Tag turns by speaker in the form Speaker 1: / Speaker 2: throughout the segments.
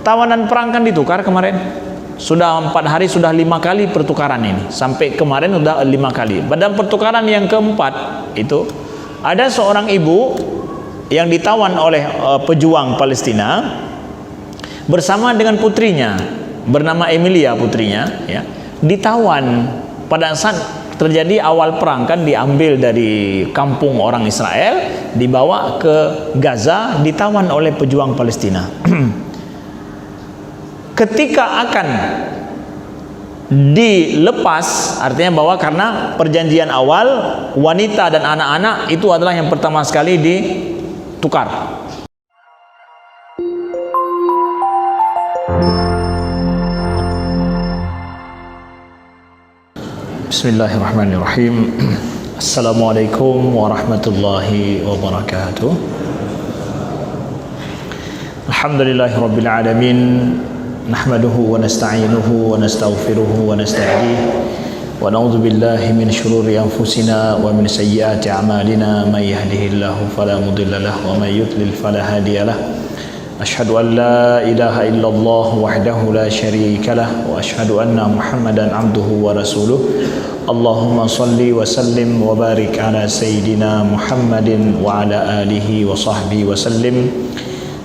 Speaker 1: tawanan perang kan ditukar kemarin. Sudah 4 hari, sudah 5 kali pertukaran ini. Sampai kemarin sudah 5 kali. Pada pertukaran yang keempat itu, ada seorang ibu yang ditawan oleh pejuang Palestina bersama dengan putrinya, bernama Emilia putrinya, ya, ditawan pada saat terjadi awal perang, kan diambil dari kampung orang Israel, dibawa ke Gaza, ditawan oleh pejuang Palestina. Ketika akan dilepas, artinya bahwa karena perjanjian awal wanita dan anak-anak itu adalah yang pertama sekali ditukar. Bismillahirrahmanirrahim. Assalamualaikum warahmatullahi wabarakatuh. Alhamdulillahirabbil alamin. Nahmaduhu wa nasta'inuhu wa nastaghfiruhu wa nasta'idih wa na'udzu billahi min shururi anfusina wa min sayyiati a'malina may yahdihillahu fala mudilla lahu wa may yudlil fala hadiya lahu. Asyhadu an la ilaha illallah wahdahu la syarika lah wa asyhadu anna Muhammadan abduhu wa rasuluh. Allahumma salli wa sallim wa barik ala sayyidina Muhammadin wa ala alihi wa sahbihi wa sallim.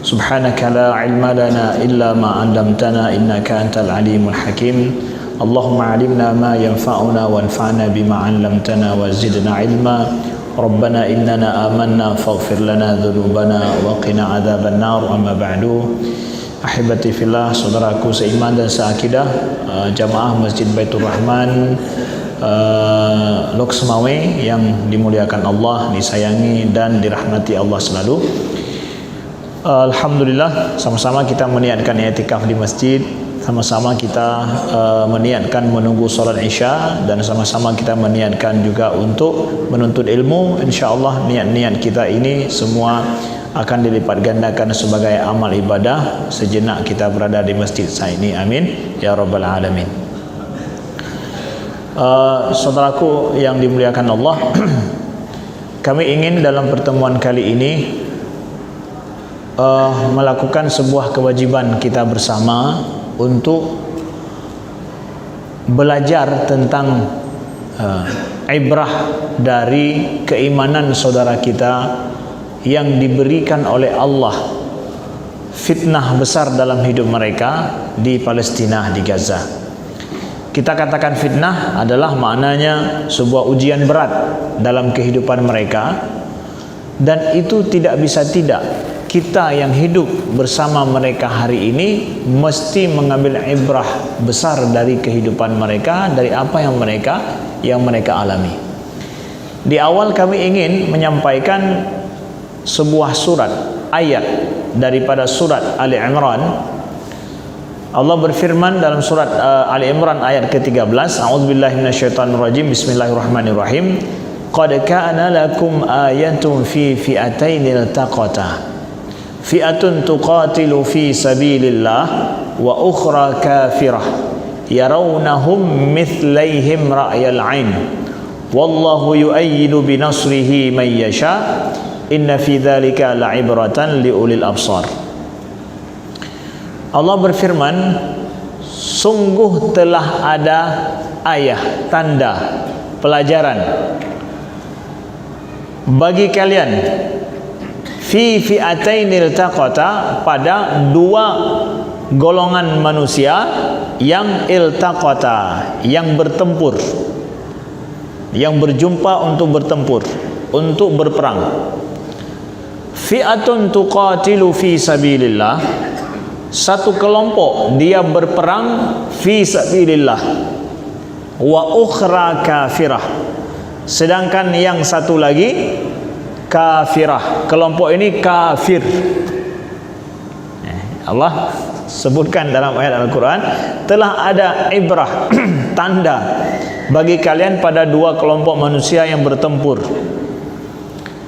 Speaker 1: Subhanaka la ilma lana illa ma 'allamtana innaka antal alimul hakim. Allahumma 'allimna ma yanfa'una wanfa'na bima 'allamtana wa zidna ilma. Rabbana innana amanna faghfir lana dhunubana wa qina adzaban nar. Amma ba'du. Ahibati fillah, saudaraku seiman dan seakidah, jamaah Masjid Baitur Rahman Lok Semawe yang dimuliakan Allah, disayangi dan dirahmati Allah selalu. Alhamdulillah, sama-sama kita meniatkan i'tikaf di masjid, sama-sama kita meniatkan menunggu salat Isya, dan sama-sama kita meniatkan juga untuk menuntut ilmu. InsyaAllah niat-niat kita ini semua akan dilipat gandakan sebagai amal ibadah sejenak kita berada di masjid saya ini. Amin ya rabbal alamin. Saudaraku yang dimuliakan Allah, kami ingin dalam pertemuan kali ini melakukan sebuah kewajiban kita bersama untuk belajar tentang ibrah dari keimanan saudara kita yang diberikan oleh Allah fitnah besar dalam hidup mereka di Palestina, di Gaza. Kita katakan fitnah adalah maknanya sebuah ujian berat dalam kehidupan mereka, dan itu tidak bisa tidak, kita yang hidup bersama mereka hari ini mesti mengambil ibrah besar dari kehidupan mereka, dari apa yang mereka alami. Di awal kami ingin menyampaikan sebuah surat, ayat daripada surat Ali Imran. Allah berfirman dalam surat Ali Imran ayat ke-13, A'udzubillahi minasyaitonirrajim, Bismillahirrahmanirrahim. Qad kana lakum ayatun fi fi'atainil taqata. Fi'atun tuqatilu fi sabilillah wa ukhra kafirah yarawnahum mithlaihim ra'yal 'ain wallahu yu'ayyidu binasrihi man yasha inna fi dzalika la'ibratan liulil absar. Allah berfirman, sungguh telah ada ayat, tanda, pelajaran bagi kalian fi fi'atainil taqata, pada dua golongan manusia yang iltaqata, yang bertempur, yang berjumpa untuk bertempur, untuk berperang. Fi'atun tuqatilu fi sabilillah, satu kelompok dia berperang fi sabilillah, wa ukhra kafirah, sedangkan yang satu lagi kafirah, kelompok ini kafir. Allah sebutkan dalam ayat Al-Quran, telah ada ibrah, tanda bagi kalian pada dua kelompok manusia yang bertempur.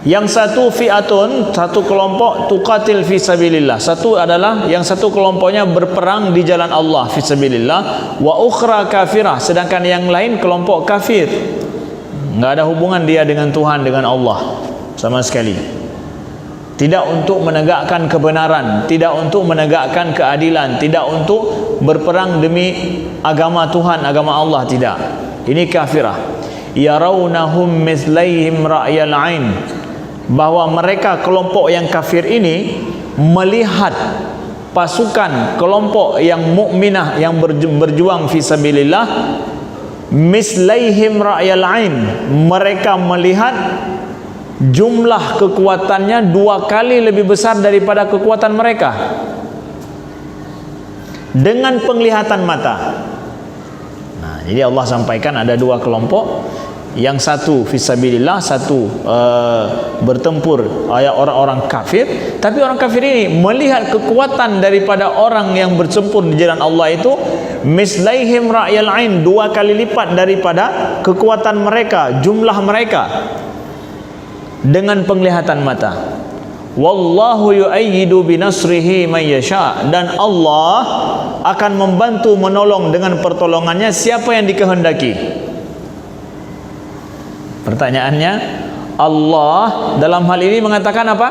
Speaker 1: Yang satu fi'atun, satu kelompok tuqatil fi sabilillah, satu adalah yang satu kelompoknya berperang di jalan Allah fi sabilillah, wa ukhra kafirah, sedangkan yang lain kelompok kafir, nggak ada hubungan dia dengan Tuhan, dengan Allah sama sekali. tidak untuk menegakkan kebenaran, tidak untuk menegakkan keadilan, tidak untuk berperang demi agama Tuhan, agama Allah, tidak. Ini kafirah. Yarawnahum mithlaihim ra'yal ain, bahwa mereka kelompok yang kafir ini melihat pasukan kelompok yang mukminah yang berjuang fi sabilillah mislaihim ra'yal ain, mereka melihat jumlah kekuatannya 2 kali lebih besar daripada kekuatan mereka dengan penglihatan mata. Nah, jadi Allah sampaikan ada 2 kelompok, yang satu fisabilillah, satu bertempur orang-orang kafir. Tapi orang kafir ini melihat kekuatan daripada orang yang bertempur di jalan Allah itu mislaihim ra'yal ain, 2 kali lipat daripada kekuatan mereka, jumlah mereka, dengan penglihatan mata. Wallahu yu'ayyidu binasrihi man yasha, dan Allah akan membantu menolong dengan pertolongannya siapa yang dikehendaki. Pertanyaannya, Allah dalam hal ini mengatakan apa?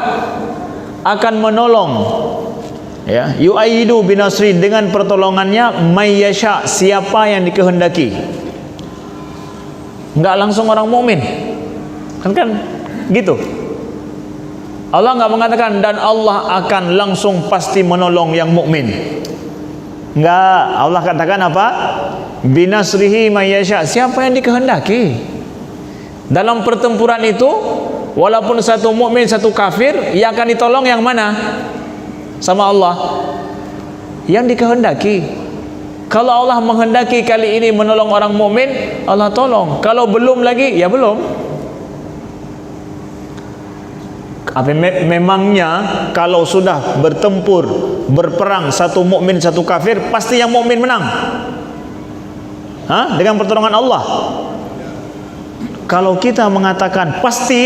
Speaker 1: Akan menolong, ya, yu'ayyidu binasri, dengan pertolongannya may yasha, siapa yang dikehendaki. Enggak langsung orang mukmin. Kan gitu. Allah enggak mengatakan dan Allah akan langsung pasti menolong yang mukmin. Enggak, Allah katakan apa? Binasrihi may yasha, siapa yang dikehendaki. Dalam pertempuran itu, walaupun satu mukmin satu kafir, yang akan ditolong yang mana? Sama Allah, yang dikehendaki. Kalau Allah menghendaki kali ini menolong orang mukmin, Allah tolong. Kalau belum lagi, ya belum. Apa memangnya kalau sudah bertempur, berperang satu mukmin satu kafir, pasti yang mukmin menang? Dengan pertolongan Allah. Kalau kita mengatakan pasti,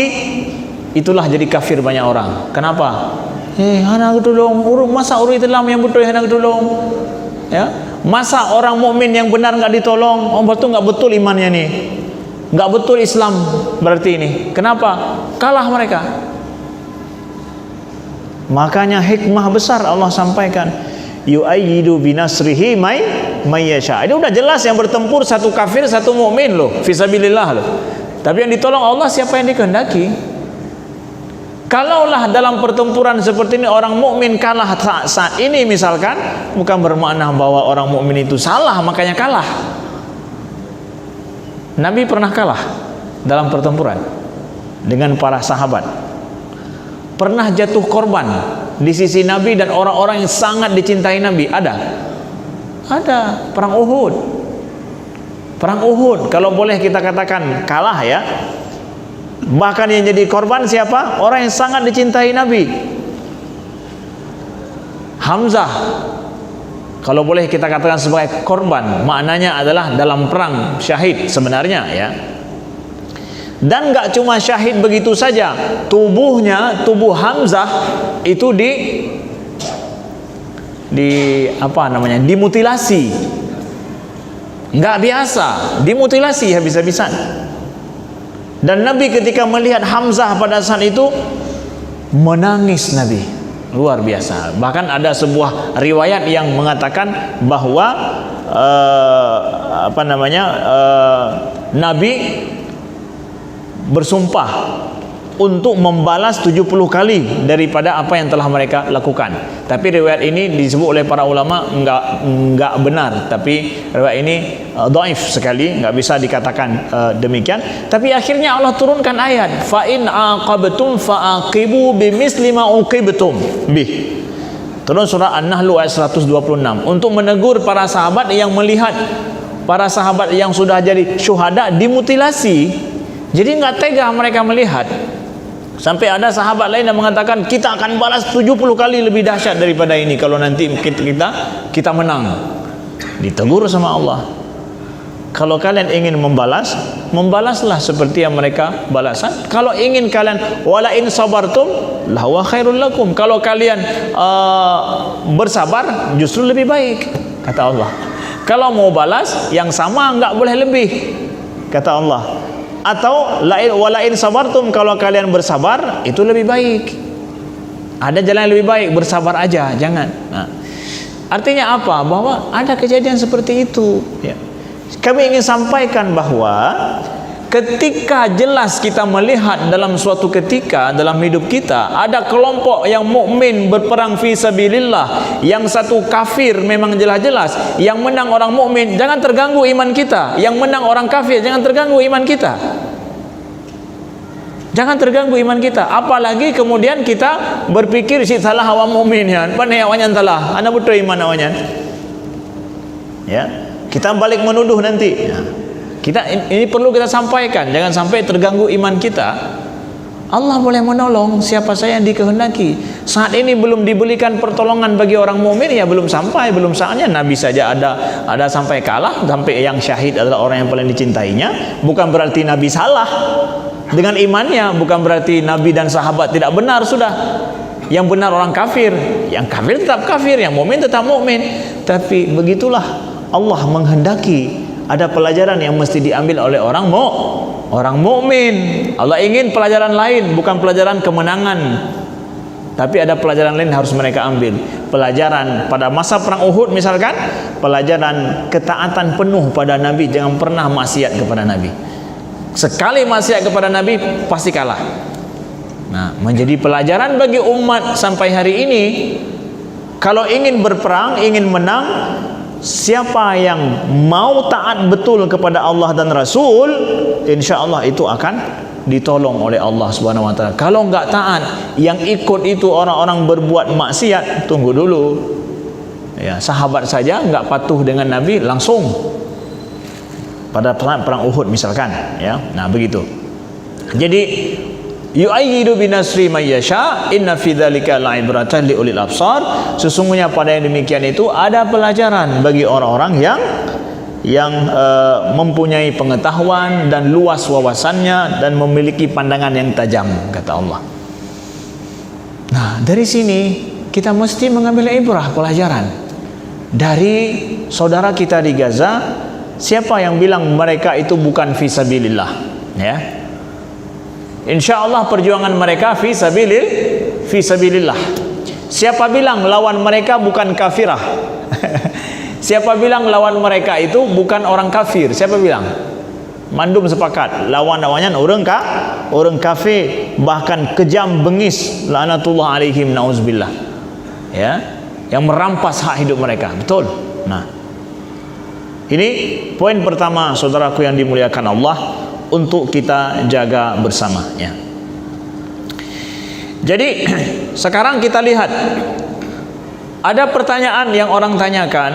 Speaker 1: itulah jadi kafir banyak orang. Kenapa? Hana tolong, masa urut Islam yang betul hana tolong, ya? Masa orang mukmin yang benar enggak ditolong? Betul enggak betul imannya nih? Enggak betul Islam berarti ini. Kenapa? Kalah mereka. Makanya hikmah besar Allah sampaikan, yu'ayyidu binasrihi may yasha. Ini udah jelas yang bertempur satu kafir satu mukmin loh, fisabilillah loh. Tapi yang ditolong Allah siapa yang dikehendaki. Kalaulah dalam pertempuran seperti ini orang mukmin kalah saat ini misalkan, bukan bermakna bahwa orang mukmin itu salah makanya kalah. Nabi pernah kalah dalam pertempuran dengan para sahabat. Pernah jatuh korban di sisi Nabi dan orang-orang yang sangat dicintai Nabi. Ada perang Uhud. Perang Uhud, kalau boleh kita katakan kalah, ya. Bahkan yang jadi korban siapa? Orang yang sangat dicintai Nabi, Hamzah. Kalau boleh kita katakan sebagai korban, maknanya adalah dalam perang syahid sebenarnya, ya. Dan gak cuma syahid begitu saja, tubuh Hamzah itu dimutilasi. Enggak biasa, dimutilasi habis-habisan. Dan Nabi ketika melihat Hamzah pada saat itu menangis Nabi, luar biasa. Bahkan ada sebuah riwayat yang mengatakan bahwa Nabi bersumpah untuk membalas 70 kali daripada apa yang telah mereka lakukan. Tapi riwayat ini disebut oleh para ulama enggak benar, tapi riwayat ini dhaif sekali, enggak bisa dikatakan demikian. Tapi akhirnya Allah turunkan ayat, fa in aqabtum faaqibu bimisli ma uqibtum bih. Turun surah An-Nahl ayat 126 untuk menegur para sahabat yang melihat para sahabat yang sudah jadi syuhada dimutilasi. Jadi enggak tega mereka melihat. Sampai ada sahabat lain yang mengatakan kita akan balas 70 kali lebih dahsyat daripada ini kalau nanti kita menang. Ditegur sama Allah. Kalau kalian ingin membalaslah seperti yang mereka balasan. Kalau ingin kalian wala in sabartum lahu khairul lakum. Kalau kalian bersabar justru lebih baik, kata Allah. Kalau mau balas yang sama enggak boleh lebih, kata Allah. Atau wala in sabartum, kalau kalian bersabar itu lebih baik. Ada jalan yang lebih baik, bersabar aja, jangan. Nah, artinya apa? Bahwa ada kejadian seperti itu, ya. Kami ingin sampaikan bahwa ketika jelas kita melihat dalam suatu ketika dalam hidup kita ada kelompok yang mukmin berperang fi sabilillah, yang satu kafir memang jelas-jelas, yang menang orang mukmin, jangan terganggu iman kita. Yang menang orang kafir, jangan terganggu iman kita. Jangan terganggu iman kita. Apalagi kemudian kita berpikir si salah awam mukmin ya, pandai awanyan salah, ana betul iman awanyan. Ya, kita balik menuduh nanti. Ya. Ini perlu kita sampaikan, jangan sampai terganggu iman kita. Allah boleh menolong siapa saja yang dikehendaki. Saat ini belum diberikan pertolongan bagi orang mukmin, ya belum sampai, belum saatnya. Nabi saja ada sampai kalah, sampai yang syahid adalah orang yang paling dicintainya. Bukan berarti Nabi salah dengan imannya, bukan berarti Nabi dan sahabat tidak benar sudah. Yang benar orang kafir, yang kafir tetap kafir, yang mukmin tetap mukmin. Tapi begitulah Allah menghendaki ada pelajaran yang mesti diambil oleh orang mukmin. Allah ingin pelajaran lain, bukan pelajaran kemenangan. Tapi ada pelajaran lain harus mereka ambil. Pelajaran pada masa perang Uhud misalkan, pelajaran ketaatan penuh pada Nabi, jangan pernah maksiat kepada Nabi. Sekali maksiat kepada Nabi pasti kalah. Nah, menjadi pelajaran bagi umat sampai hari ini. Kalau ingin berperang, ingin menang, siapa yang mau taat betul kepada Allah dan Rasul, insya Allah itu akan ditolong oleh Allah Subhanahu Wa Taala. Kalau enggak taat, yang ikut itu orang-orang berbuat maksiat, tunggu dulu. Ya, sahabat saja enggak patuh dengan Nabi langsung pada perang Uhud misalkan, ya. Nah, begitu. Jadi yu'ayyidu binasri may yasha inna fi dzalika la'ibratan liulil absar. Sesungguhnya pada yang demikian itu ada pelajaran bagi orang-orang yang mempunyai pengetahuan dan luas wawasannya dan memiliki pandangan yang tajam, kata Allah. Nah, dari sini kita mesti mengambil ibrah, pelajaran dari saudara kita di Gaza. Siapa yang bilang mereka itu bukan fisabilillah, ya? Insya Allah perjuangan mereka fisabilillah. Siapa bilang lawan mereka bukan kafirah? Siapa bilang lawan mereka itu bukan orang kafir? Siapa bilang? Mandum sepakat lawan-lawannya orang kafir, bahkan kejam, bengis, laknatullah alaihim, nauzubillah, ya, yang merampas hak hidup mereka. Betul. Nah, ini poin pertama saudaraku yang dimuliakan Allah, untuk kita jaga bersama, ya. Jadi sekarang kita lihat ada pertanyaan yang orang tanyakan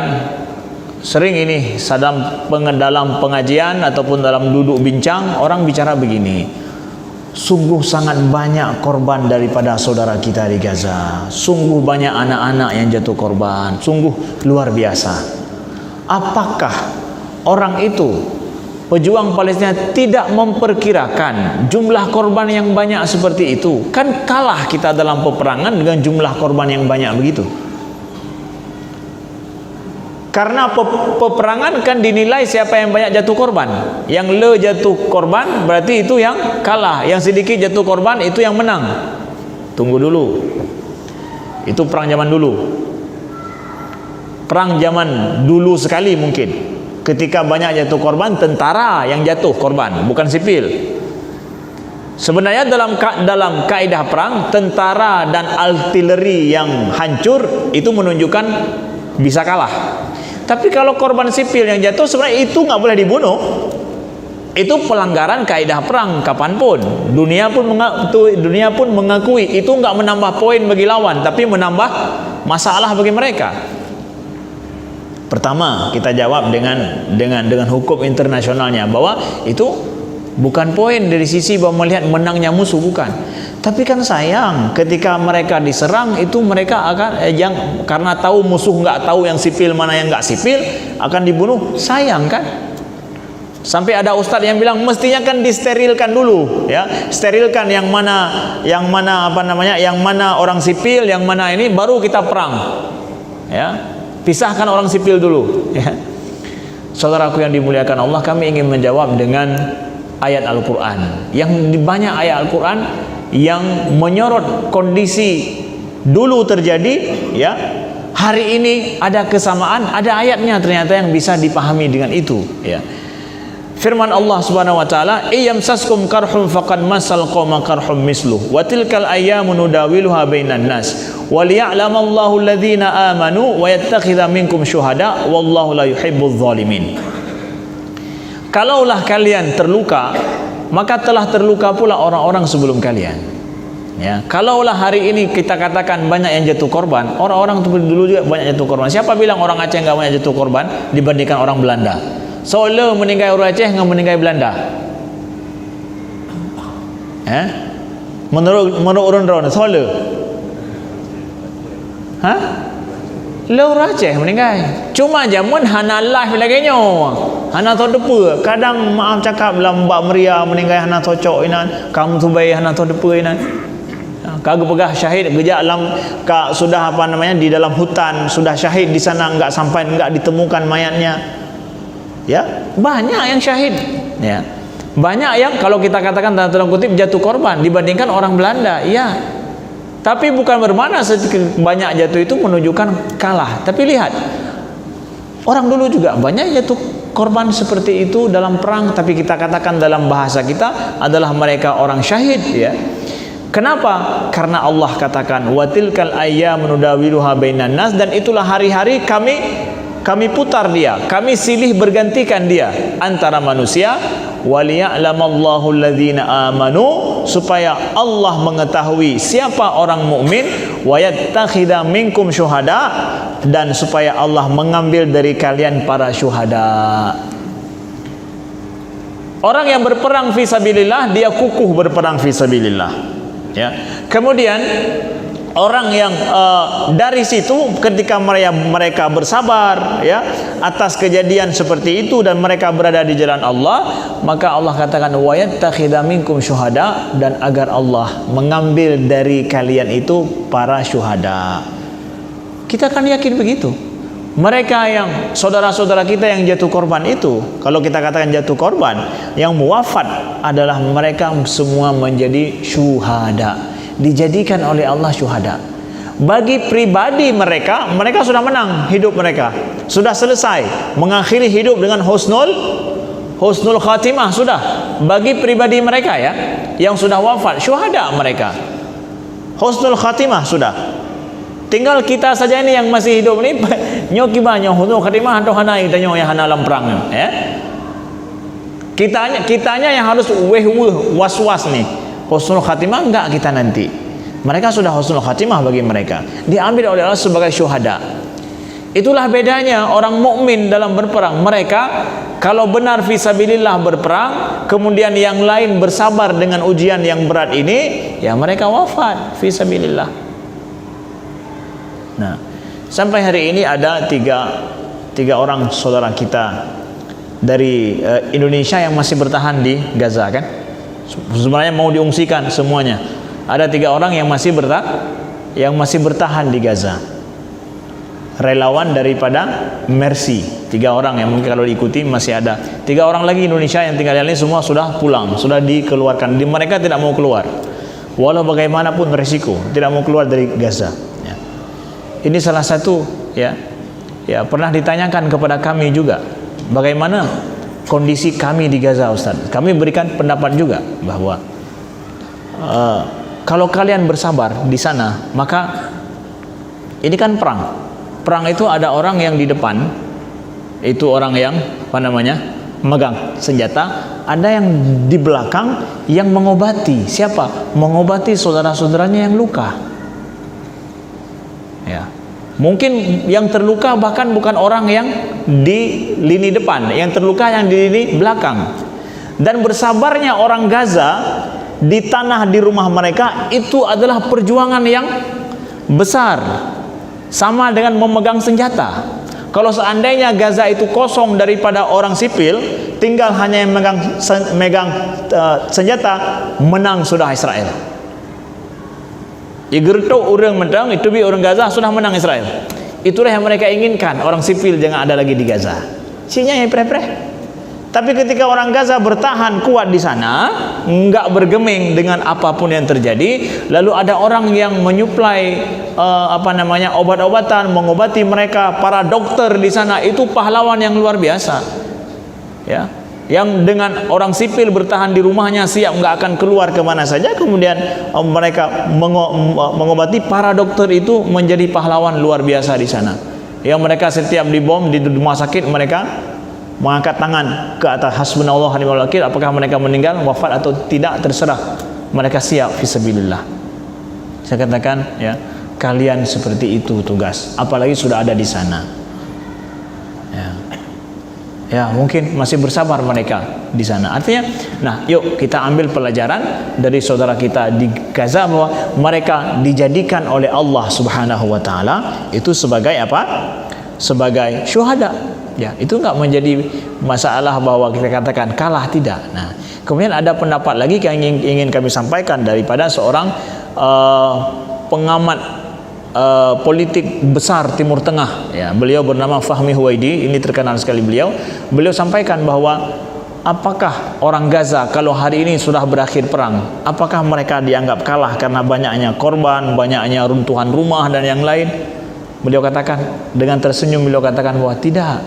Speaker 1: sering ini dalam pengajian ataupun dalam duduk bincang, orang bicara begini: sungguh sangat banyak korban daripada saudara kita di Gaza, sungguh banyak anak-anak yang jatuh korban, sungguh luar biasa. Apakah orang itu, pejuang Palestina, tidak memperkirakan jumlah korban yang banyak seperti itu? Kan kalah kita dalam peperangan dengan jumlah korban yang banyak begitu. Karena peperangan kan dinilai siapa yang banyak jatuh korban. Yang le jatuh korban berarti itu yang kalah, yang sedikit jatuh korban itu yang menang. Tunggu dulu, itu perang zaman dulu. Perang zaman dulu sekali mungkin, ketika banyak jatuh korban, tentara yang jatuh korban, bukan sipil. Sebenarnya dalam kaidah perang, tentara dan artileri yang hancur itu menunjukkan bisa kalah. Tapi kalau korban sipil yang jatuh, sebenarnya itu nggak boleh dibunuh. Itu pelanggaran kaidah perang kapanpun. Dunia pun mengakui itu nggak menambah poin bagi lawan, tapi menambah masalah bagi mereka. Pertama, kita jawab dengan hukum internasionalnya, bahwa itu bukan poin dari sisi bahwa melihat menangnya musuh, bukan. Tapi kan sayang, ketika mereka diserang itu mereka akan karena tahu musuh nggak tahu yang sipil mana yang nggak sipil, akan dibunuh. Sayang kan? Sampai ada ustadz yang bilang mestinya kan disterilkan dulu, ya, sterilkan yang mana orang sipil, yang mana ini, baru kita perang, ya. Pisahkan orang sipil dulu, ya. Saudaraku yang dimuliakan Allah, kami ingin menjawab dengan ayat Al-Quran. Yang banyak ayat Al-Quran yang menyorot kondisi dulu terjadi, ya. Hari ini ada kesamaan, ada ayatnya ternyata yang bisa dipahami dengan itu, ya. Firman Allah Subhanahu wa taala, "Iyamsaskum karhum faqad masal qauma karhum misluh wa tilkal ayyamu nudawiluha bainan nas wa liya'lamallahu alladhina amanu wa yattakhidha minkum syuhada wallahu la yuhibbudz zalimin." Kalaulah kalian terluka, maka telah terluka pula orang-orang sebelum kalian. Ya, kalaulah hari ini kita katakan banyak yang jatuh korban, orang-orang dulu juga banyak jatuh korban. Siapa bilang orang Aceh enggak banyak jatuh korban dibandingkan orang Belanda? Solo meninggal orang Aceh enggak meninggal Belanda? Menurut urun-urun Solo. Orang Aceh meninggal. Cuma jamun hana live lagi nyo. Hana tahu depa. Kadang maaf cakap dalam Mbak Maria meninggal hana cocok inan. Kamu tu baik hana tahu depa inan. Kagak pegah syahid gejak alam sudah di dalam hutan, sudah syahid di sana, enggak sampai, enggak ditemukan mayatnya. Ya, banyak yang syahid, ya. Banyak yang kalau kita katakan dalam kutip jatuh korban dibandingkan orang Belanda, ya. Tapi bukan bermakna sedikit banyak jatuh itu menunjukkan kalah. Tapi lihat, orang dulu juga banyak jatuh korban seperti itu dalam perang, tapi kita katakan dalam bahasa kita adalah mereka orang syahid, ya. Kenapa? Karena Allah katakan watilkal ayyamu nudawiluha bainan nas, dan itulah hari-hari kami putar dia, kami silih bergantikan dia antara manusia, waliya'lamallahu alladhina amanu, supaya Allah mengetahui siapa orang mukmin, wa yattakhidha minkum syuhada, dan supaya Allah mengambil dari kalian para syuhada. Orang yang berperang fisabilillah, dia kukuh berperang fisabilillah. Ya. Kemudian orang yang dari situ ketika mereka bersabar, ya, atas kejadian seperti itu dan mereka berada di jalan Allah, maka Allah katakan wa yattakhidha minkum syuhada, dan agar Allah mengambil dari kalian itu para syuhada. Kita kan yakin begitu. Mereka yang saudara-saudara kita yang jatuh korban itu, kalau kita katakan jatuh korban, yang muwafat adalah mereka semua menjadi syuhada, dijadikan oleh Allah syuhada. Bagi pribadi mereka sudah menang hidup mereka, sudah selesai, mengakhiri hidup dengan husnul khatimah sudah. Bagi pribadi mereka, ya, yang sudah wafat, syuhada mereka, husnul khatimah sudah. Tinggal kita saja ini yang masih hidup ni nyoki banyak husnul khatimah atau hana kita nyo yang hana dalam perang, ya. Kitanya yang harus was-was nih. Husnul khatimah enggak kita nanti. Mereka sudah husnul khatimah bagi mereka. Diambil oleh Allah sebagai syuhada. Itulah bedanya orang mukmin dalam berperang. Mereka kalau benar fisabilillah berperang, kemudian yang lain bersabar dengan ujian yang berat ini, ya mereka wafat fisabilillah. Nah, sampai hari ini ada tiga orang saudara kita dari Indonesia yang masih bertahan di Gaza, kan? Sebenarnya mau diungsikan semuanya. Ada 3 orang yang masih bertahan di Gaza. Relawan daripada Mercy. 3 orang yang mungkin kalau diikuti masih ada. 3 orang lagi Indonesia yang tinggal di sini semua sudah pulang, sudah dikeluarkan. Mereka tidak mau keluar. Walau bagaimanapun resiko, tidak mau keluar dari Gaza. Ini salah satu, ya pernah ditanyakan kepada kami juga, bagaimana kondisi kami di Gaza, Ustaz. Kami berikan pendapat juga bahwa kalau kalian bersabar di sana, maka ini kan perang. Perang itu ada orang yang di depan, itu orang yang megang senjata, ada yang di belakang yang mengobati. Siapa? Mengobati saudara-saudaranya yang luka. Ya. Mungkin yang terluka bahkan bukan orang yang di lini depan, yang terluka yang di lini belakang. Dan bersabarnya orang Gaza di tanah di rumah mereka itu adalah perjuangan yang besar, sama dengan memegang senjata. Kalau seandainya Gaza itu kosong daripada orang sipil, tinggal hanya yang megang senjata, menang sudah Israel. Igerto orang menang, itu bi orang Gaza sudah menang Israel. Itulah yang mereka inginkan, orang sipil jangan ada lagi di Gaza. Sinya yang preh-preh. Tapi ketika orang Gaza bertahan kuat di sana, enggak bergeming dengan apapun yang terjadi, lalu ada orang yang menyuplai obat-obatan, mengobati mereka, para dokter di sana, itu pahlawan yang luar biasa. Ya, yang dengan orang sipil bertahan di rumahnya, siap nggak akan keluar kemana saja, kemudian mereka mengobati, para dokter itu menjadi pahlawan luar biasa di sana. Yang mereka setiap dibom di rumah sakit, mereka mengangkat tangan ke atas, hasbunallah wa ni'mal wakil, apakah mereka meninggal, wafat atau tidak, terserah, mereka siap fisabilillah. Saya katakan, ya, kalian seperti itu tugas, apalagi sudah ada di sana. Ya, mungkin masih bersabar mereka di sana. Artinya, nah, yuk kita ambil pelajaran dari saudara kita di Gaza, bahwa mereka dijadikan oleh Allah Subhanahu wa taala itu sebagai apa? Sebagai syuhada. Ya, itu enggak menjadi masalah bahwa kita katakan kalah, tidak. Nah, kemudian ada pendapat lagi yang ingin kami sampaikan daripada seorang pengamat politik besar Timur Tengah, ya, beliau bernama Fahmi Huwaidi, ini terkenal sekali beliau sampaikan bahwa apakah orang Gaza kalau hari ini sudah berakhir perang, apakah mereka dianggap kalah karena banyaknya korban, banyaknya runtuhan rumah dan yang lain? Beliau katakan dengan tersenyum, beliau katakan bahwa tidak,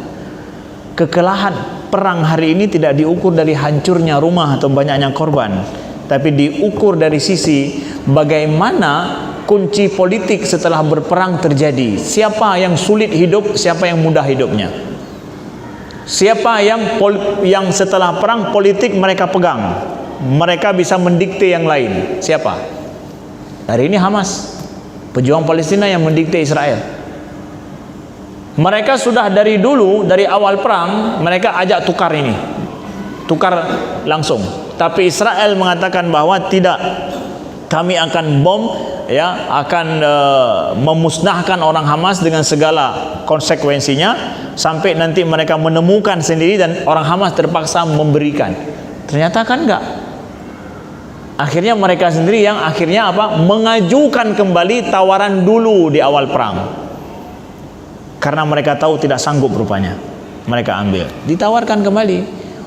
Speaker 1: kekalahan perang hari ini tidak diukur dari hancurnya rumah atau banyaknya korban, tapi diukur dari sisi bagaimana kunci politik setelah berperang terjadi. Siapa yang sulit hidup, siapa yang mudah hidupnya. Siapa yang setelah perang politik mereka pegang, mereka bisa mendikte yang lain. Siapa? Hari ini Hamas, pejuang Palestina yang mendikte Israel. Mereka sudah dari dulu, dari awal perang, mereka ajak tukar ini, tukar langsung. Tapi Israel mengatakan bahwa tidak, kami akan bom, ya, akan memusnahkan orang Hamas dengan segala konsekuensinya, sampai nanti mereka menemukan sendiri dan orang Hamas terpaksa memberikan. Ternyata kan enggak. Akhirnya mereka sendiri yang akhirnya apa? Mengajukan kembali tawaran dulu di awal perang. Karena mereka tahu tidak sanggup rupanya, mereka ambil, ditawarkan kembali.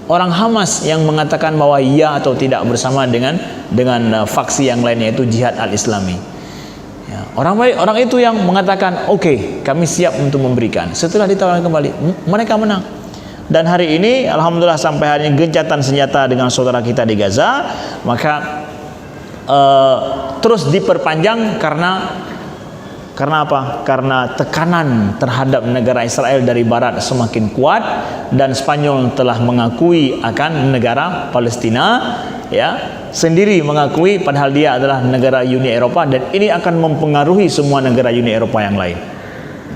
Speaker 1: Orang Hamas yang mengatakan bahwa ya atau tidak bersama dengan faksi yang lainnya, yaitu Jihad Al-Islami. Ya, orang itu yang mengatakan oke, kami siap untuk memberikan. Setelah ditawarkan kembali, mereka menang. Dan hari ini alhamdulillah sampai hari ini gencatan senjata dengan saudara kita di Gaza, maka terus diperpanjang karena apa? Karena tekanan terhadap negara Israel dari barat semakin kuat, dan Spanyol telah mengakui akan negara Palestina, ya, sendiri mengakui, padahal dia adalah negara Uni Eropa, dan ini akan mempengaruhi semua negara Uni Eropa yang lain.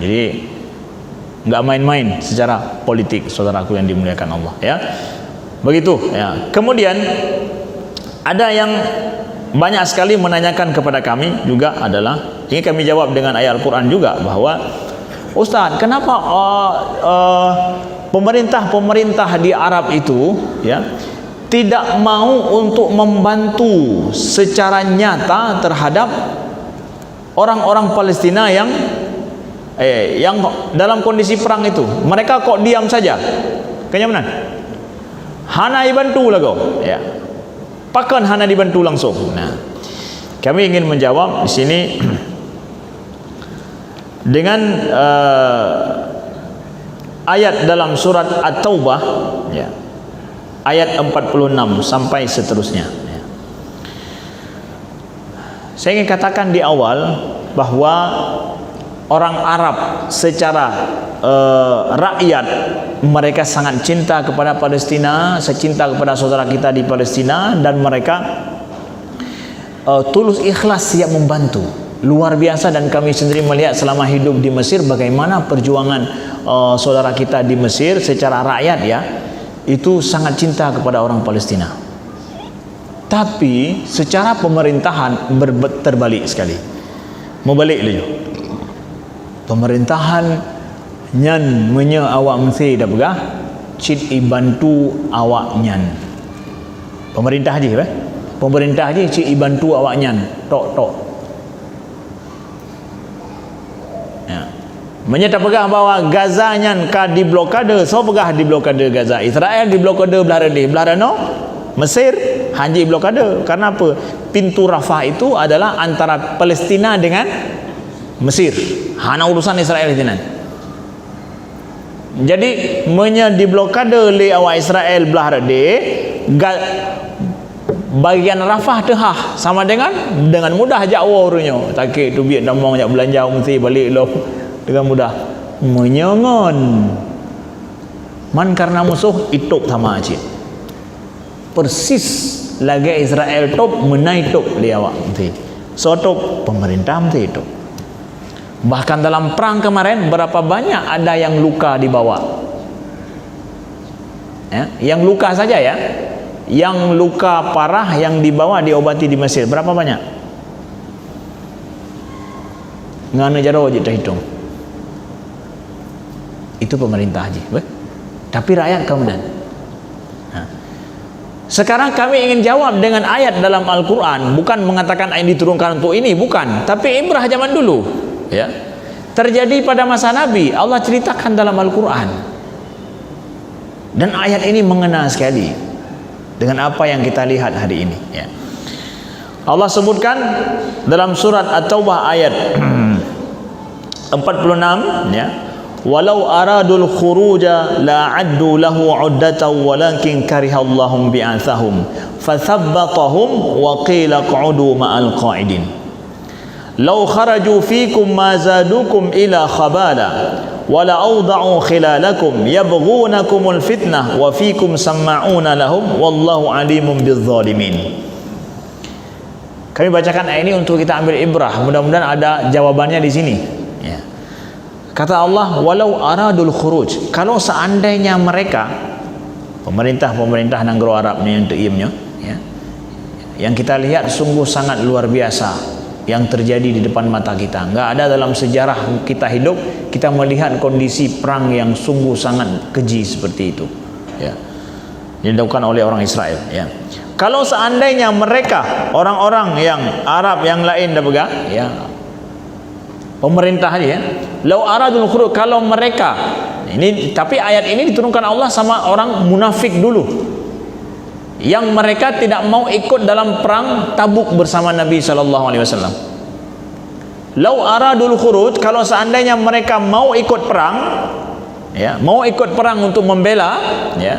Speaker 1: Jadi nggak main-main secara politik, saudaraku yang dimuliakan Allah, ya. Begitu, ya. Kemudian ada yang banyak sekali menanyakan kepada kami juga adalah, ini kami jawab dengan ayat Al-Quran juga, bahwa Ustaz, kenapa pemerintah di Arab itu, ya, tidak mau untuk membantu secara nyata terhadap orang-orang Palestina yang dalam kondisi perang itu? Mereka kok diam saja? Kenyamanan hana dibantu lah kau, ya. Pakan hana dibantu langsung. Nah, kami ingin menjawab di sini dengan ayat dalam surat At-Taubah, ya, ayat 46 sampai seterusnya, ya. Saya ingin katakan di awal bahwa orang Arab secara rakyat, mereka sangat cinta kepada Palestina, secinta kepada saudara kita di Palestina, dan mereka tulus ikhlas siap membantu, luar biasa. Dan kami sendiri melihat selama hidup di Mesir bagaimana perjuangan saudara kita di Mesir secara rakyat, ya, itu sangat cinta kepada orang Palestina. Tapi secara pemerintahan terbalik sekali, membalik dulu. Pemerintahan nyan menye awak mesti dah begah cit ibantu awak nyan. Pemerintah je, pemerintah je cit ibantu awak nyan tok. Ya. Menyata pegah bahawa Gaza nyan ka di blokade. So pegah di blokade Gaza. Israel di blokade belah redih. Belah no Mesir hanji blokade. Karena apa? Pintu Rafah itu adalah antara Palestina dengan Mesir. Hana urusan Israel itu nan. Jadi menya di blokade oleh awak Israel belah redih, bagian Rafah tehah sama dengan mudah jauh orangnya. Takik tu biar namang jak belanja mesti balik lo dengan mudah. Menyengon. Man karena musuh ituk sama aja. Persis lagi Israel top menai top li awak mesti. So top pemerintah mesti itu. Bahkan dalam perang kemarin berapa banyak ada yang luka dibawa. Ya, yang luka saja ya. Yang luka parah yang dibawa diobati di Mesir berapa banyak? Ngana jaro je terhitung. Itu pemerintah haji. Tapi rakyat kemudian. Sekarang kami ingin jawab dengan ayat dalam Al-Quran. Bukan mengatakan ayat diturunkan untuk ini, bukan. Tapi ibrah zaman dulu. Ya, terjadi pada masa Nabi. Allah ceritakan dalam Al-Quran. Dan ayat ini mengena sekali dengan apa yang kita lihat hari ini. Ya. Allah sebutkan dalam surat At-Taubah ayat 46, ya. Walau aradul khuruja la addu lahu uddatan walakin karihallahum bi'athahum fathabbatahum wa qila q'udu ma'al qa'idin. Law kharaju fikum ma zadukum ila khabala wala awda'u khilalakum yabghunakumul fitnah wa fikum samma'una lahum wallahu alimun bizzalimin. Kami bacakan ayat ini untuk kita ambil ibrah. Mudah-mudahan ada jawabannya di sini. Ya. Kata Allah, walau aradul khuruj, kalau seandainya mereka pemerintah negara Arab ni yang teimnya, ya, yang kita lihat sungguh sangat luar biasa yang terjadi di depan mata kita. Enggak ada dalam sejarah kita hidup kita melihat kondisi perang yang sungguh sangat keji seperti itu. Ya. Dilakukan oleh orang Israel. Ya. Kalau seandainya mereka orang-orang yang Arab yang lain dah pegang, ya, pemerintah dia, lau aradul khuruj, kalau mereka ini, tapi ayat ini diturunkan Allah sama orang munafik dulu. Yang mereka tidak mau ikut dalam perang Tabuk bersama Nabi SAW. Lau aradul khuruj, kalau seandainya mereka mau ikut perang, ya, mau ikut perang untuk membela, ya,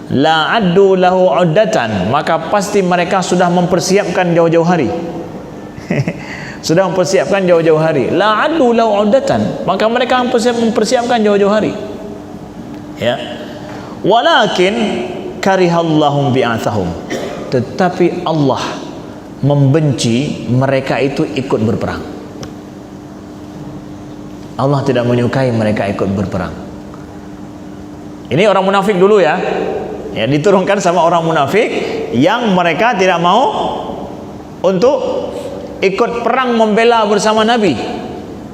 Speaker 1: la addu lahu uddatan, maka pasti mereka sudah mempersiapkan jauh-jauh hari. Sudah mempersiapkan jauh-jauh hari. La addu lahu uddatan, maka mereka mempersiapkan jauh-jauh hari. Ya. Walakin karihallahum bi'athahum, tetapi Allah membenci mereka itu ikut berperang. Allah tidak menyukai mereka ikut berperang. Ini orang munafik dulu ya. Ya, diturunkan sama orang munafik yang mereka tidak mau untuk ikut perang membela bersama Nabi.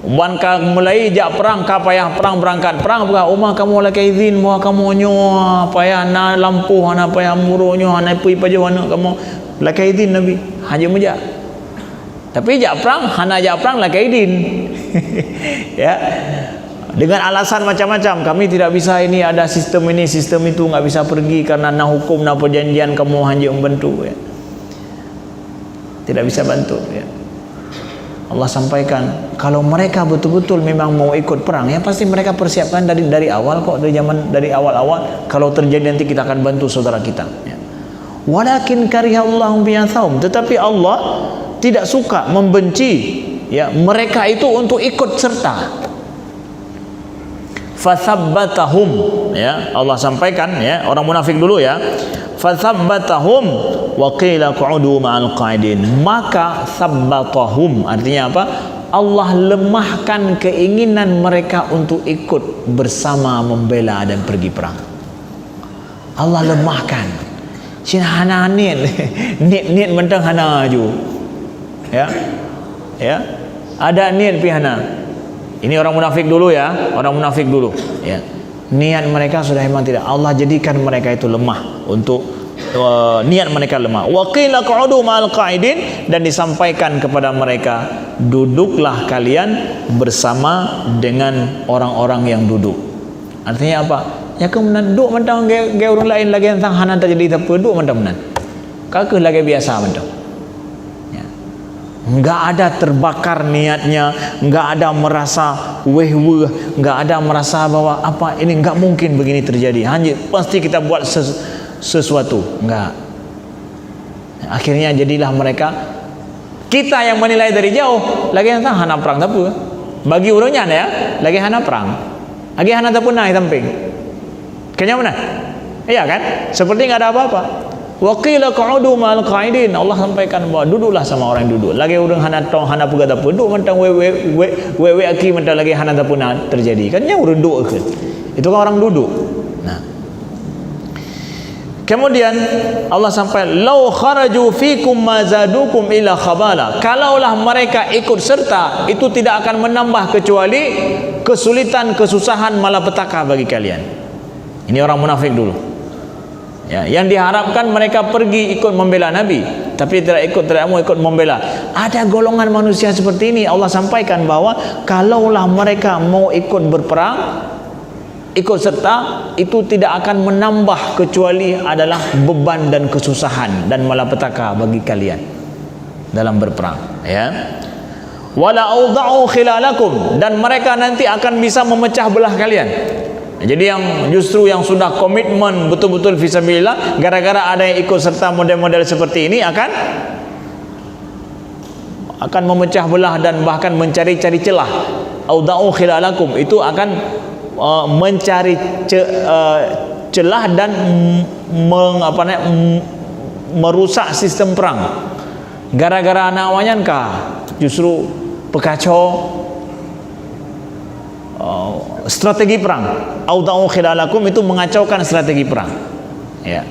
Speaker 1: Wan ka mulai jak perang ka payah perang berangkat perang buka umah kamu lagi izin muah kamu nyo payah na lampu ana payah muronyo ana pui pajawana kamu lagi izin Nabi haji meja. Tapi jak perang hana jak perang lagi izin. Ya. Dengan alasan macam-macam, kami tidak bisa, ini ada sistem ini sistem itu, enggak bisa pergi karena na hukum na perjanjian kamu hanya membantu, ya. Tidak bisa bantu, ya. Allah sampaikan kalau mereka betul-betul memang mau ikut perang, ya pasti mereka persiapkan dari awal kok, dari awal-awal. Kalau terjadi nanti kita akan bantu saudara kita, ya. Walakin karihallahum bi'athahum, tetapi Allah tidak suka, membenci, ya, mereka itu untuk ikut serta. Fathabbatahum, ya, Allah sampaikan, ya, orang munafik dulu, ya. Fathabbatahum wa qila qu'udu ma'al qa'idin, maka thabbatahum artinya apa? Allah lemahkan keinginan mereka untuk ikut bersama membela dan pergi perang. Allah lemahkan. Cina hana niat mentang hana ju. Ya. Ya. Ada niat pi hana. Ini orang munafik dulu, ya, orang munafik dulu, ya. Niat mereka sudah memang tidak. Allah jadikan mereka itu lemah untuk niat mereka lemah. Wa qila qu'udu ma'al qa'idin, dan disampaikan kepada mereka duduklah kalian bersama dengan orang-orang yang duduk. Artinya apa? Ya kemudian duduk mentang ge orang lain lagi tentang hana terjadi apa duduk mentang kakek lagi biasa mentang. Ya. Enggak ada terbakar niatnya, enggak ada merasa weh-weh, enggak ada merasa bahwa apa ini enggak mungkin begini terjadi. Hanya pasti kita buat sesuatu. Enggak. Akhirnya jadilah mereka, kita yang menilai dari jauh lagi tentang hana perang apa. Bagi urangnya ya, lagi hana perang. Lagi hana tak punah tamping. Kayaknya mana? Iya kan? Seperti enggak ada apa-apa. Wa qila qu'udu ma'al qa'idin. Allah sampaikan bahwa duduklah sama orang yang duduk. Lagi urang hana tong hana puga tak duduk mentang we aki mentang lagi hana tak punah terjadi. Kan nya urang duduk ke. Itu kan orang duduk. Nah. Kemudian Allah sampai lau kharaju fikum ma zadukum illa khabala. Kalaulah mereka ikut serta, itu tidak akan menambah kecuali kesulitan, kesusahan, malapetaka bagi kalian. Ini orang munafik dulu. Ya, yang diharapkan mereka pergi ikut membela Nabi, tapi tidak mau ikut membela. Ada golongan manusia seperti ini. Allah sampaikan bahwa kalaulah mereka mau ikut berperang, ikut serta, itu tidak akan menambah kecuali adalah beban dan kesusahan dan malapetaka bagi kalian dalam berperang. Ya. Wala awda'u khilalakum, dan mereka nanti akan bisa memecah belah kalian. Jadi yang justru yang sudah komitmen betul-betul fisabilillah, gara-gara ada yang ikut serta model-model seperti ini akan memecah belah dan bahkan mencari-cari celah. Awda'u khilalakum, itu akan mencari celah dan merusak sistem perang. Gara-gara anak wanyankah justru pekacau strategi perang. Awda'u khilalakum itu mengacaukan strategi perang. Ya.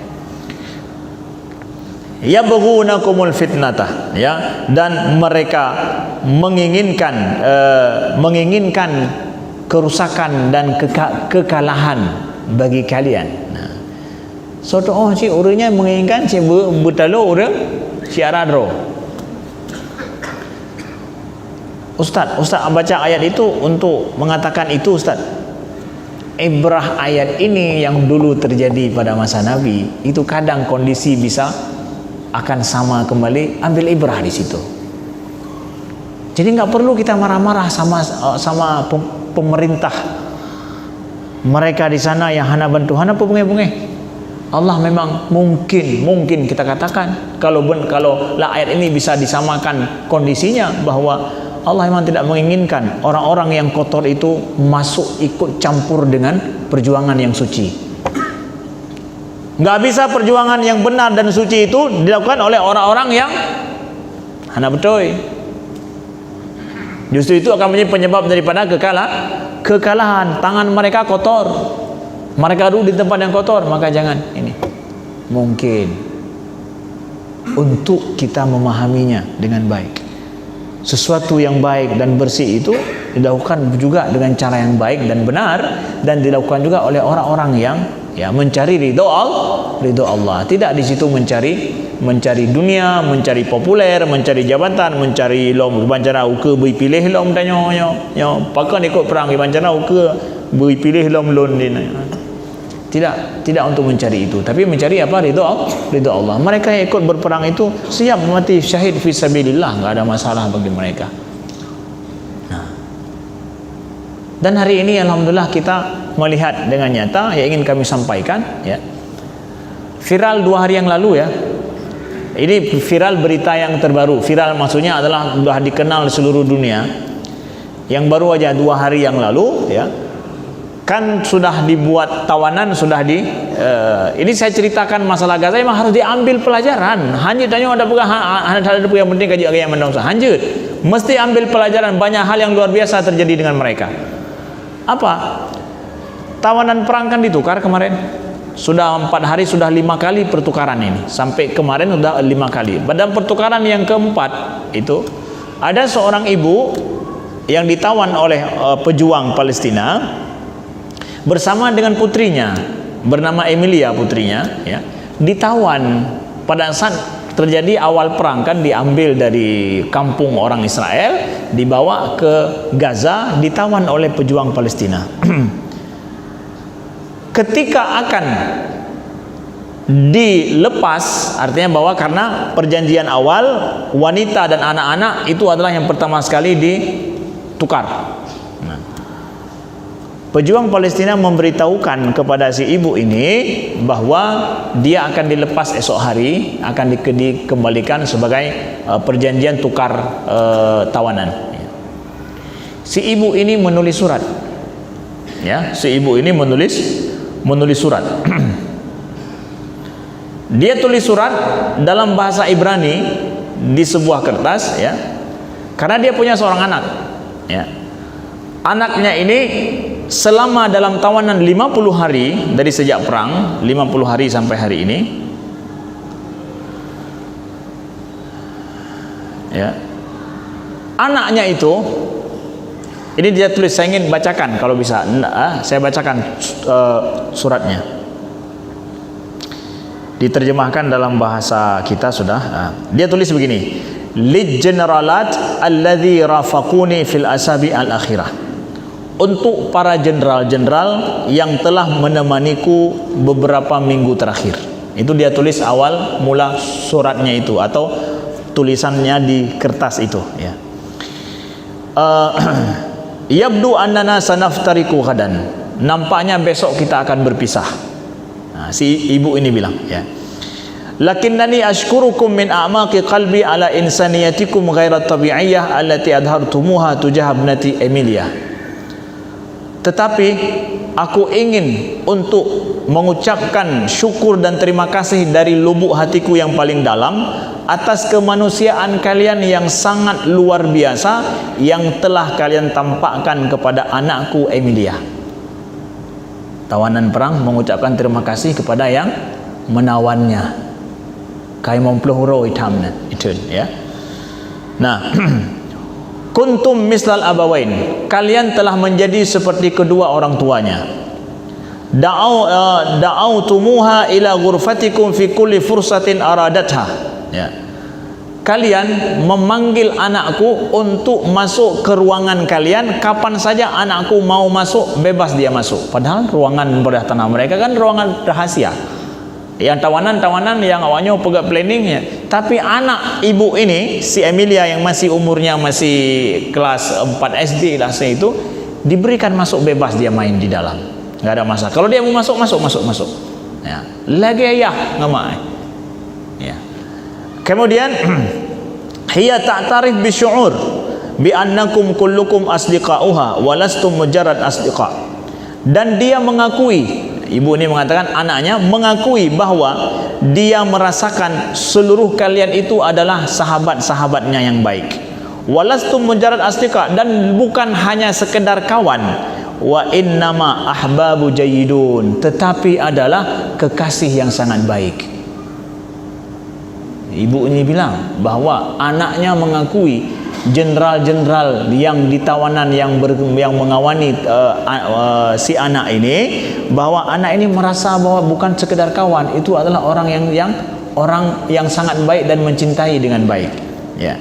Speaker 1: Yabghunakumul fitnata, ya, dan mereka menginginkan kerusakan dan kekalahan bagi kalian. Nah, suatu si orangnya menginginkan si betalo orang si aradro. Ustaz baca ayat itu untuk mengatakan itu, Ustaz. Ibrah ayat ini yang dulu terjadi pada masa Nabi, itu kadang kondisi bisa akan sama kembali, ambil ibrah di situ. Jadi nggak perlu kita marah-marah sama pemerintah mereka di sana yang hana bantu, hana bunge-bunge. Allah memang mungkin kita katakan kalau ayat ini bisa disamakan kondisinya, bahwa Allah memang tidak menginginkan orang-orang yang kotor itu masuk ikut campur dengan perjuangan yang suci. Nggak bisa perjuangan yang benar dan suci itu dilakukan oleh orang-orang yang hana betul. Justru itu akan menjadi penyebab daripada kekalahan. Tangan mereka kotor, mereka duduk di tempat yang kotor, maka jangan ini. Mungkin untuk kita memahaminya dengan baik. Sesuatu yang baik dan bersih itu dilakukan juga dengan cara yang baik dan benar, dan dilakukan juga oleh orang-orang yang mencari ridho Allah. Tidak di situ mencari dunia, mencari populer, mencari jabatan, mencari lom bancana uke bui pilih lom tanyo pakan ikut perang bancana uke bui pilih lom lon din. Tidak untuk mencari itu, tapi mencari apa? Ridho Allah. Mereka yang ikut berperang itu siap mati syahid fisabilillah, enggak ada masalah bagi mereka. Nah. Dan hari ini alhamdulillah kita melihat dengan nyata, yang ingin kami sampaikan, ya. Viral 2 hari yang lalu, ya. Ini viral berita yang terbaru. Viral maksudnya adalah sudah dikenal di seluruh dunia. Yang baru aja 2 hari yang lalu, ya. Kan sudah dibuat tawanan, ini saya ceritakan masalah Gaza, memang harus diambil pelajaran. Hanjut tanya ada yang penting kaji yang mendosa. Hanjut mesti ambil pelajaran, banyak hal yang luar biasa terjadi dengan mereka. Apa? Tawanan perang kan ditukar kemarin. Sudah 4 hari, sudah 5 kali pertukaran ini. Sampai kemarin sudah 5 kali. Pada pertukaran yang keempat itu ada seorang ibu yang ditawan oleh pejuang Palestina bersama dengan putrinya bernama Emilia, putrinya, ya, ditawan pada saat terjadi awal perang kan, diambil dari kampung orang Israel, dibawa ke Gaza, ditawan oleh pejuang Palestina. Ketika akan dilepas, artinya bahwa karena perjanjian awal wanita dan anak-anak itu adalah yang pertama sekali ditukar. Pejuang Palestina memberitahukan kepada si ibu ini bahwa dia akan dilepas esok hari, akan dikembalikan sebagai perjanjian tukar tawanan. Si ibu ini menulis surat. Ya, si ibu ini menulis surat. Dia tulis surat dalam bahasa Ibrani di sebuah kertas, ya. Karena dia punya seorang anak, ya. Anaknya ini selama dalam tawanan 50 hari dari sejak perang, 50 hari sampai hari ini, ya. Anaknya itu, ini dia tulis, saya ingin bacakan kalau bisa. Saya bacakan suratnya. Diterjemahkan dalam bahasa kita sudah. Dia tulis begini: lid generalat alladzi rafaquni fil asabi al akhirah. Untuk para jenderal-jenderal yang telah menemaniku beberapa minggu terakhir. Itu dia tulis awal mula suratnya itu, atau tulisannya di kertas itu, ya. Yabdu annana sanaftariku ghadan. Nampaknya besok kita akan berpisah. Nah, si ibu ini bilang, ya. Lakinnani ashkurukum min a'maqi qalbi ala insaniyatikum ghairat tabi'iyyah allati adhartumuha tujah ibnati Emilia. Tetapi aku ingin untuk mengucapkan syukur dan terima kasih dari lubuk hatiku yang paling dalam atas kemanusiaan kalian yang sangat luar biasa yang telah kalian tampakkan kepada anakku Emilia. Tawanan perang mengucapkan terima kasih kepada yang menawannya. Kai mempeluro itamna itu, ya. Nah, kuntum mislal abawain, kalian telah menjadi seperti kedua orang tuanya. Da'autumuha ila ghurfatikum fi kulli fursatin aradatha, ya. Kalian memanggil anakku untuk masuk ke ruangan kalian kapan saja anakku mau masuk, bebas dia masuk. Padahal ruangan bedah tanah mereka kan ruangan rahasia. Yang tawanan yang awalnya pegang planningnya, tapi anak ibu ini, si Emilia yang masih umurnya masih kelas 4 SD lah, itu diberikan masuk bebas, dia main di dalam, nggak ada masalah. Kalau dia mau masuk, ya. Lagi ayah nggak, ya. Kemudian hiya ta'tarif bisyu'ur bi annakum kullukum asdiqa'uha wa lastum mujarrad asdiqa. Dan dia mengakui, ibu ini mengatakan, anaknya mengakui bahwa dia merasakan seluruh kalian itu adalah sahabat-sahabatnya yang baik. Walastum mujarrad asdiqa, dan bukan hanya sekedar kawan. Wa innama ahbabu jayyidun, tetapi adalah kekasih yang sangat baik. Ibu ini bilang bahwa anaknya mengakui jenderal-jenderal yang di tawanan yang mengawani si anak ini, bahwa anak ini merasa bahwa bukan sekedar kawan, itu adalah orang yang sangat baik dan mencintai dengan baik, ya.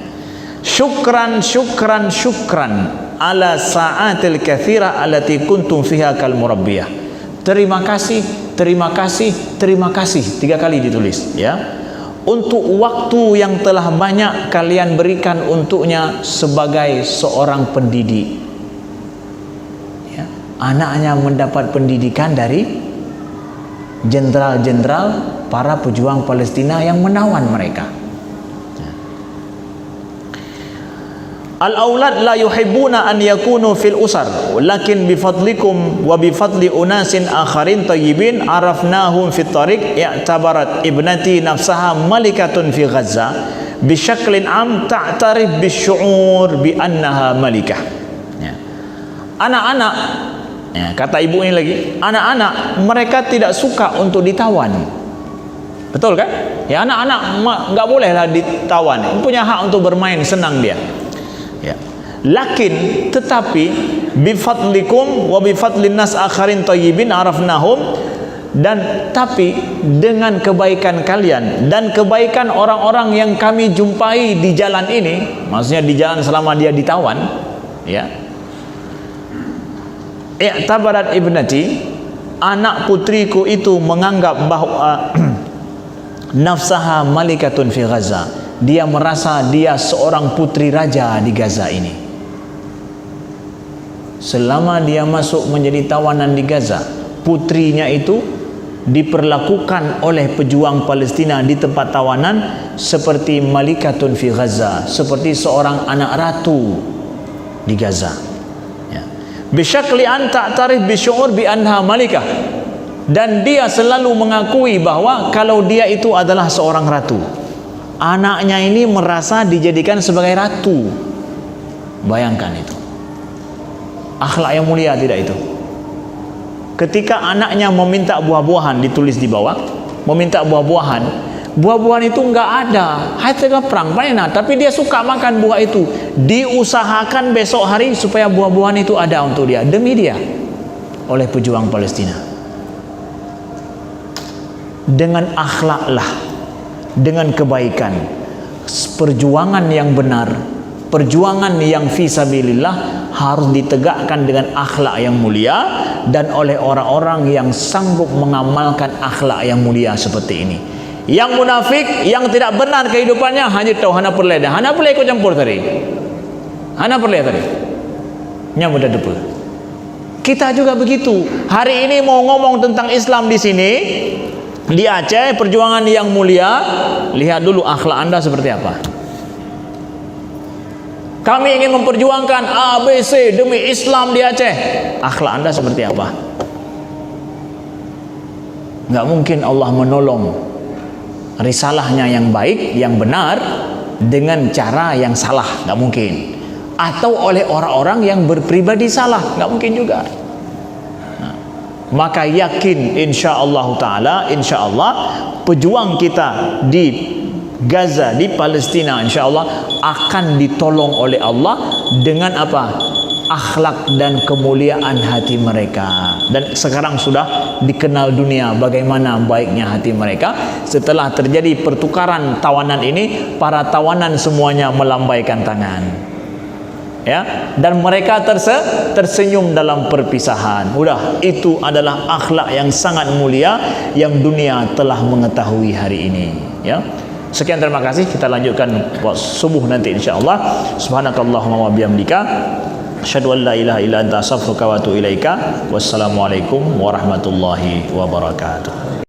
Speaker 1: Syukran ala sa'atil katsira allati kuntum fiha kal murabbiyah. Terima kasih 3 kali ditulis, ya. Untuk waktu yang telah banyak kalian berikan untuknya sebagai seorang pendidik, ya. Anaknya mendapat pendidikan dari jenderal-jenderal para pejuang Palestina yang menawan mereka. Al-aulad la yuhibbuna an yakunu fil usar, lakin bifadlikum wa bifadli unasin akharin tayyibin arafnahum fit tariq i'tabarat ibnati nafsaha malikatun fi Gaza bisyaklin am ta'tarif bisyu'ur bi annaha malikah, ya. Anak-anak, ya, kata ibu ini lagi, anak-anak mereka tidak suka untuk ditawan. Betul kan? Ya, anak-anak enggak bolehlah ditawan, punya hak untuk bermain, senang dia. Ya. Lakin tetapi bifadlikum wa bifadlin nas akharin tayyibin arafnahum, Dan tapi dengan kebaikan kalian dan kebaikan orang-orang yang kami jumpai di jalan ini, maksudnya di jalan selama dia ditawan, ya. I'tabarat ibnati, anak putriku itu menganggap bahwa nafsaha malikatun fi Gaza, dia merasa dia seorang putri raja di Gaza ini. Selama dia masuk menjadi tawanan di Gaza, putrinya itu diperlakukan oleh pejuang Palestina di tempat tawanan seperti malikatun fi Gaza, seperti seorang anak ratu di Gaza, ya. Bisyakli an ta'tarif bisyu'ur bi anha malikah, dan dia selalu mengakui bahwa kalau dia itu adalah seorang ratu. Anaknya ini merasa dijadikan sebagai ratu. Bayangkan itu, akhlak yang mulia tidak itu? Ketika anaknya meminta buah-buahan, ditulis di bawah, meminta buah-buahan, buah-buahan itu enggak ada, hanya perang panena, tapi dia suka makan buah itu. Diusahakan besok hari supaya buah-buahan itu ada untuk dia, demi dia, oleh pejuang Palestina. Dengan akhlaklah, dengan kebaikan, perjuangan yang benar, perjuangan yang fisabilillah harus ditegakkan dengan akhlak yang mulia dan oleh orang-orang yang sanggup mengamalkan akhlak yang mulia seperti ini. Yang munafik, yang tidak benar kehidupannya, hanya tahu hana perleda, hana perlu ikut campur tadi, hana perleda tadi, nya mudah depa. Kita juga begitu. Hari ini mau ngomong tentang Islam di sini, di Aceh, perjuangan yang mulia, lihat dulu akhlak Anda seperti apa. Kami ingin memperjuangkan ABC demi Islam di Aceh. Akhlak Anda seperti apa? Enggak mungkin Allah menolong risalahnya yang baik, yang benar dengan cara yang salah, enggak mungkin. Atau oleh orang-orang yang berpribadi salah, enggak mungkin juga. Nah, maka yakin insyaallah taala, insyaallah pejuang kita di Gaza, di Palestina, insyaallah akan ditolong oleh Allah dengan apa? Akhlak dan kemuliaan hati mereka. Dan sekarang sudah dikenal dunia bagaimana baiknya hati mereka. Setelah terjadi pertukaran tawanan ini, para tawanan semuanya melambaikan tangan, ya, dan mereka tersenyum dalam perpisahan. Udah, itu adalah akhlak yang sangat mulia yang dunia telah mengetahui hari ini, ya. Sekian, terima kasih. Kita lanjutkan subuh nanti insyaallah. Subhanakallahumma wa bihamdika asyhadu an la ilaha illa anta astaghfiruka wa atubu ilaika. Wassalamualaikum warahmatullahi wabarakatuh.